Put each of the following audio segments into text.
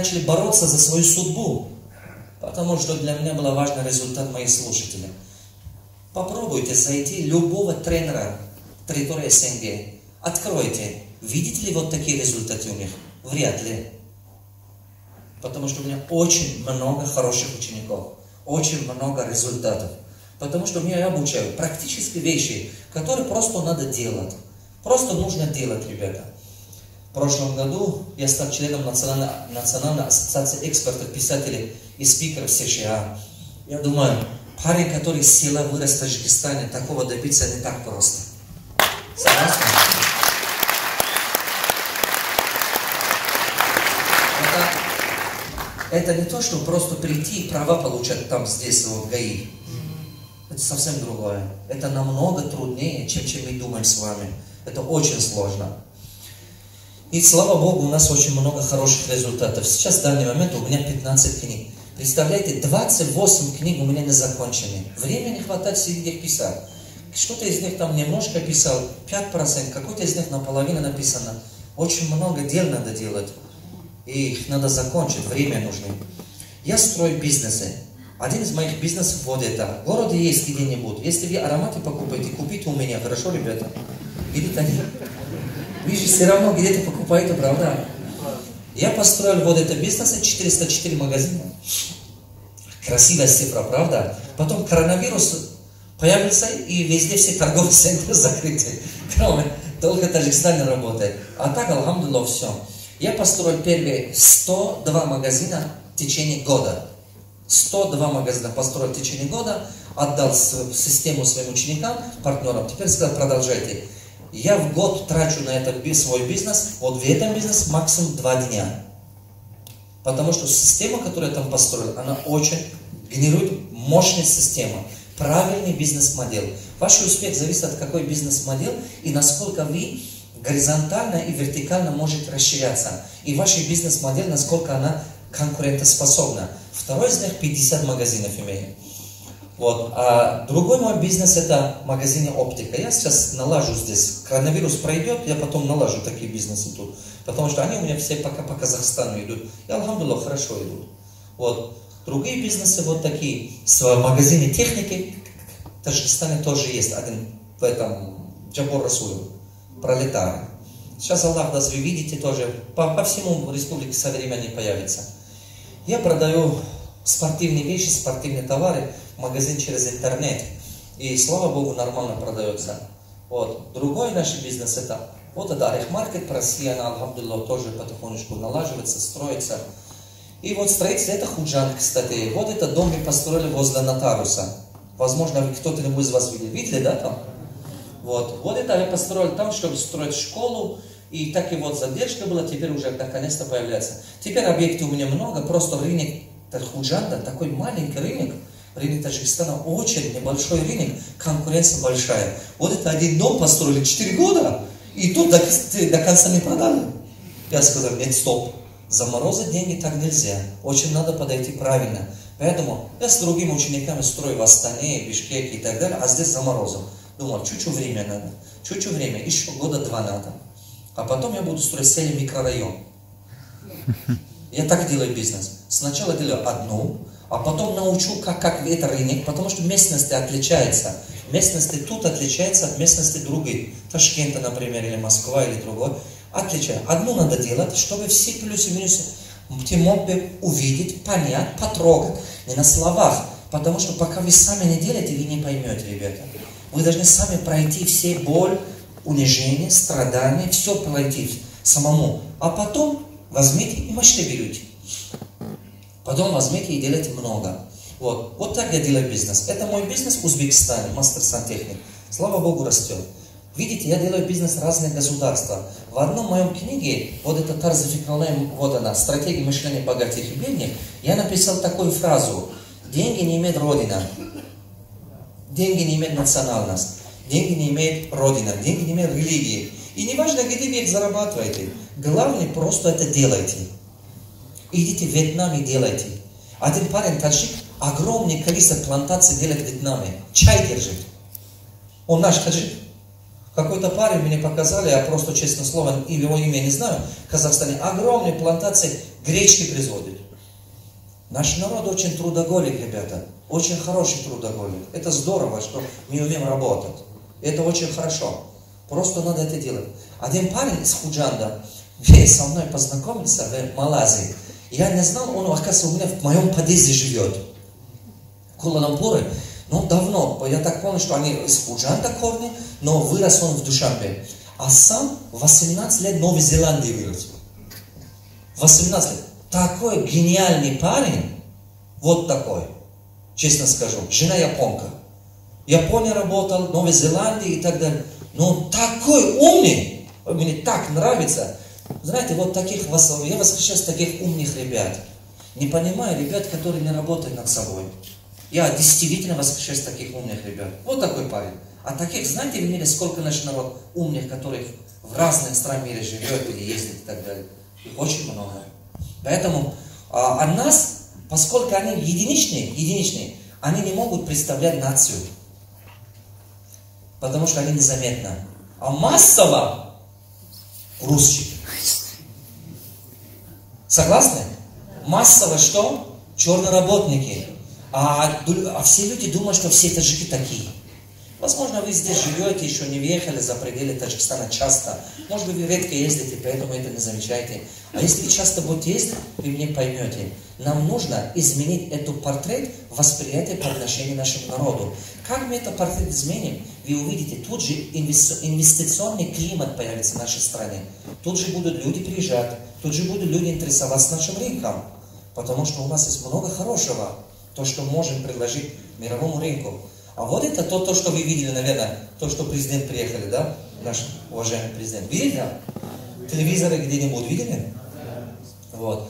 начали бороться за свою судьбу, потому что для меня был важный результат моих слушателей. Попробуйте зайти любого тренера территории СНГ. Откройте. Видите ли вот такие результаты у них? Вряд ли. Потому что у меня очень много хороших учеников. Очень много результатов. Потому что я обучаю практические вещи, которые просто надо делать. Просто нужно делать, ребята. В прошлом году я стал членом Национальной ассоциации экспертов, писателей и спикеров США. Я думаю, парень, который с села вырос в Таджикистане, такого добиться не так просто. Согласны? Это не то, что просто прийти и права получать там, здесь, в ГАИ. Это совсем другое. Это намного труднее, чем мы думаем с вами. Это очень сложно. И слава Богу, у нас очень много хороших результатов. Сейчас, в данный момент, у меня 15 книг. Представляете, 28 книг у меня не закончены. Времени не хватает сидеть их писать. Что-то из них там немножко писал, 5%, какой-то из них наполовину написано. Очень много дел надо делать. И их надо закончить, время нужно. Я строю бизнесы. Один из моих бизнесов вот это. В городе есть где-нибудь. Если вы ароматы покупаете, купите у меня. Хорошо, ребята? Где-то нет. Вы же все равно где-то покупаете, правда? Я построил вот это бизнес, 404 магазина. Красивая цифра, правда? Потом коронавирус появился, и везде все торговые центры закрыты. Кроме только Таджикистане работает. А так, алхамдулилlah, все. Я построил первые 102 магазина в течение года. 102 магазина построил в течение года, отдал систему своим ученикам, партнерам. Теперь сказал, продолжайте. Я в год трачу на это свой бизнес, вот в этом бизнес максимум 2 дня. Потому что система, которую я там построил, она очень генерирует мощная система. Правильный бизнес-модель. Ваш успех зависит от какой бизнес-модель и насколько вы горизонтально и вертикально можете расширяться. И ваша бизнес-модель, насколько она конкурентоспособна. Второй из них 50 магазинов имеет. Вот. А другой мой бизнес это магазины оптика. Я сейчас налажу здесь. Коронавирус пройдет, я потом налажу такие бизнесы тут. Потому что они у меня все пока по Казахстану идут. И алхамдулилlah хорошо идут. Вот. Другие бизнесы вот такие. В магазине техники в Таджикистане тоже есть один в этом Джабор Расулов. Пролетарий. Сейчас Аллах даст, вы видите тоже. По всему республике со временем появится. Я продаю спортивные вещи, спортивные товары в магазин через интернет. И слава Богу, нормально продается. Вот. Другой наш бизнес это вот это Арихмаркет по России, она, алхамдулилlah, тоже потихонечку налаживается, строится. И вот строительство это Худжан, кстати. Вот этот дом мы построили возле нотариуса. Возможно, кто-то из вас видели, да, там? Вот. Вот это я построил там, чтобы строить школу. И так и вот задержка была, теперь уже наконец-то появляется. Теперь объектов у меня много, просто рынок Худжанда, такой маленький рынок. Рынок Таджикистана очень небольшой рынок, конкуренция большая. Вот это один дом построили 4 года, и тут до конца не продали. Я сказал, нет, стоп, заморозить деньги так нельзя, очень надо подойти правильно. Поэтому я с другими учениками строю в Астане, Бишкеке и так далее, а здесь заморозил. Думал, чуть-чуть время надо, чуть-чуть время, еще года 2 надо. А потом я буду строить целый микрорайон. Я так делаю бизнес. Сначала делаю одну, а потом научу, как это рынок, потому что местности отличаются. Местности тут отличаются от местности других. Ташкента, например, или Москва, или другой. Отличается. Одну надо делать, чтобы все плюсы и минусы ты мог бы увидеть, понять, потрогать. Не на словах. Потому что пока вы сами не делаете, вы не поймете, ребята. Вы должны сами пройти все боль, унижение, страдания, все пройти самому. А потом возьмите и масштабируйте. Потом возьмите и делайте много. Вот так я делаю бизнес. Это мой бизнес в Узбекистане, мастер сантехник. Слава Богу, растет. Видите, я делаю бизнес в разных государствах. В одном моем книге, вот это Тарзификалем, вот она, стратегия мышления богатых и бедных, я написал такую фразу. Деньги не имеют родина. Деньги не имеют национальность. Деньги не имеют родина. Деньги не имеют религии. И не важно, где вы их зарабатываете. Главное, просто это делайте. Идите в Вьетнам и делайте. Один парень, таджик, огромное количество плантаций делает в Вьетнаме. Чай держит. Он наш таджик. Какой-то парень мне показали, я просто, честно слово, его имя не знаю, в Казахстане огромные плантации гречки производят. Наш народ очень трудоголик, ребята. Очень хороший трудоголик. Это здорово, что мы умеем работать. Это очень хорошо. Просто надо это делать. Один парень из Худжанда со мной познакомился в Малайзии. Я не знал, он, оказывается, у меня в моем подъезде живет. В Куала-Лумпуре. Ну, давно. Я так понял, что они из Худжанда корни, но вырос он в Душанбе. А сам 18 лет в Новой Зеландии вырос. 18 лет. Такой гениальный парень. Вот такой. Честно скажу. Жена японка. В Японии работал, в Новой Зеландии и так далее. Но такой умный. Мне так нравится. Знаете, вот таких, я восхищаюсь таких умных ребят. Не понимаю ребят, которые не работают над собой. Я действительно восхищаюсь таких умных ребят. Вот такой парень. А таких, знаете, в мире сколько наш народ умных, которых в разных странах мира живет или ездит и так далее. Их очень много. Поэтому нас, поскольку они единичные, они не могут представлять нацию. Потому что они незаметны. А массово русские. Согласны? Массово что? Черноработники. А все люди думают, что все таджики такие. Возможно, вы здесь живете, еще не въехали за пределы Таджикистана часто. Может быть, вы редко ездите, поэтому это не замечаете. А если вы часто будете ездить, вы меня поймете. Нам нужно изменить этот портрет восприятия по отношению к нашему народу. Как мы этот портрет изменим? Вы увидите, тут же инвестиционный климат появится в нашей стране. Тут же будут люди приезжать, тут же будут люди интересоваться нашим рынком. Потому что у нас есть много хорошего, то, что можем предложить мировому рынку. А вот это то, что вы видели, наверное, то, что президент приехали, да? Наш уважаемый президент. Видели, да? Телевизоры где-нибудь видели? Вот.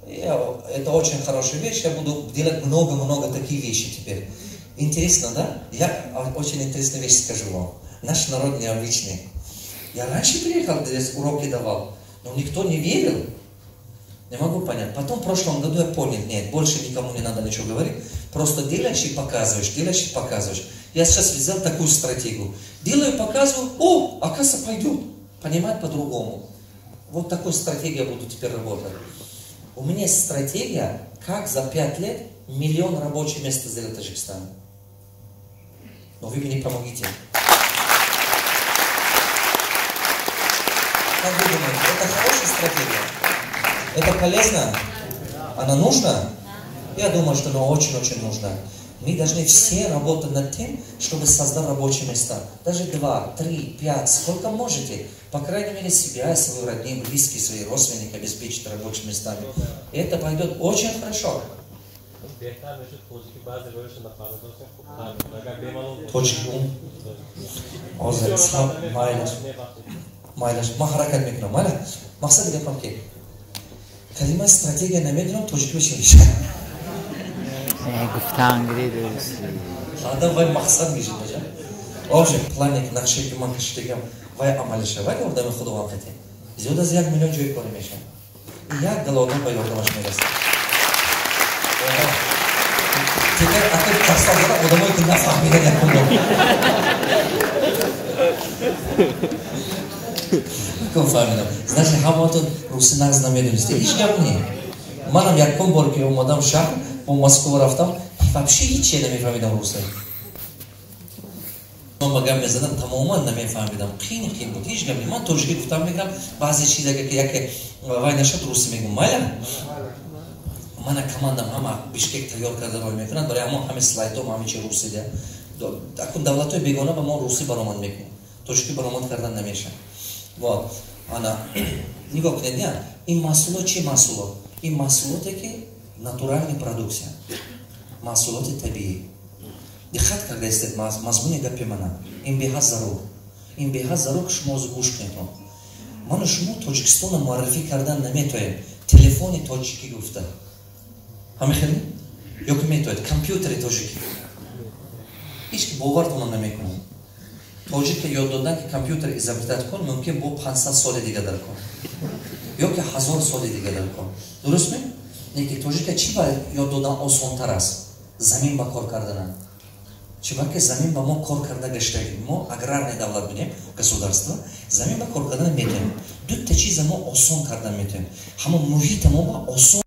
Это очень хорошая вещь. Я буду делать много-много таких вещей теперь. Интересно, да? Я очень интересную вещь скажу вам. Наш народ необычный. Я раньше приехал, здесь уроки давал, но никто не верил. Не могу понять. Потом в прошлом году я понял, нет, больше никому не надо ничего говорить. Просто делаешь и показываешь. Я сейчас взял такую стратегию. Делаю, показываю, оказывается, пойдет. Понимать по-другому. Вот такой стратегией я буду теперь работать. У меня есть стратегия, как за 5 лет 1 миллион рабочих мест сделать в Таджикистане. Но вы мне помогите. Как вы думаете, это хорошая стратегия? Это полезно? Она нужна? Я думаю, что она очень-очень нужна. Мы должны все работать над тем, чтобы создать рабочие места. Даже 2, 3, 5, сколько можете. По крайней мере, себя, свою родню, близких, своих родственников обеспечить рабочими местами. И это пойдет очень хорошо. Точки ум. Майлаш. Махаракат микро. Майля. Максат где памки? Калима стратегия намедром точки вещи. Давай мақсад мешим бача. Общем, планик нақши ман киштегам вай амали шавад ордами худо вақти. Зиёд аз 1 миллион ҷои кор мешам. Як галодам ба ёрдамаш мерасад. Теперь акид кастагара одамои ки нафаҳмидан якум бор. Якум фаҳмидам. Значит, ҳаматон руси нағз намедонисте. Ҳеҷ гап не. Манам якум бор ки омадам шаҳр, по Москву рафтам, вообще ҳеҷ намефаҳмидам русӣ. Магам мезадам, тамоман намефаҳмидам. Қин буд. Ҳеҷ гап не. Ман тоҷикӣ гуфтам мегӯям, баъзе чизака ки яке вай нашуд русӣ мегӯям. Майя? Мана командам ҳама Бишкек тайёр карда рой мекунад, барои ҳамаи слайдҳо ҳамаи чи русӣ да. Акун давлатҳои бегона ба мо русӣ баромад мекунад. Тоҷикӣ баромад кардан намешавад. Вот. Ана нигоҳ кунед, я. Ин маҳсулот чи маҳсулот? Ин маҳсулоте ки натуральная продукция. Маҳсулоти табиӣ. Диққат кардастед мазмуни гапи мана. Ин беҳад зарур. Ин беҳад зарур ки шумо оз гӯш кунед. Ману шумо Тоҷикистона муаррифӣ кардан наметавонед. Телефони тоҷикӣ гуфта. Ҳамехелӣ? Ё ки метавонед компютери тоҷикӣ. ҳеҷ ки бовартона намекунад. Тоҷик ки ёд додан ки компютер изобретат кун, мумкин бо 500 соли дига дар кор. Ё ки 1000 соли дига дар кор. Дурустми? Неки тоҷика чӣ ба ёд додан осонтар аст? Замин ба кор карданан. Чуваки, замин ба мо кор карда гаштагим. Мо аграрный давлат будем, государство. Замин ба кор карда метем. Дутта чиза мо осон карда метем. Ҳама муҳита мо ба осон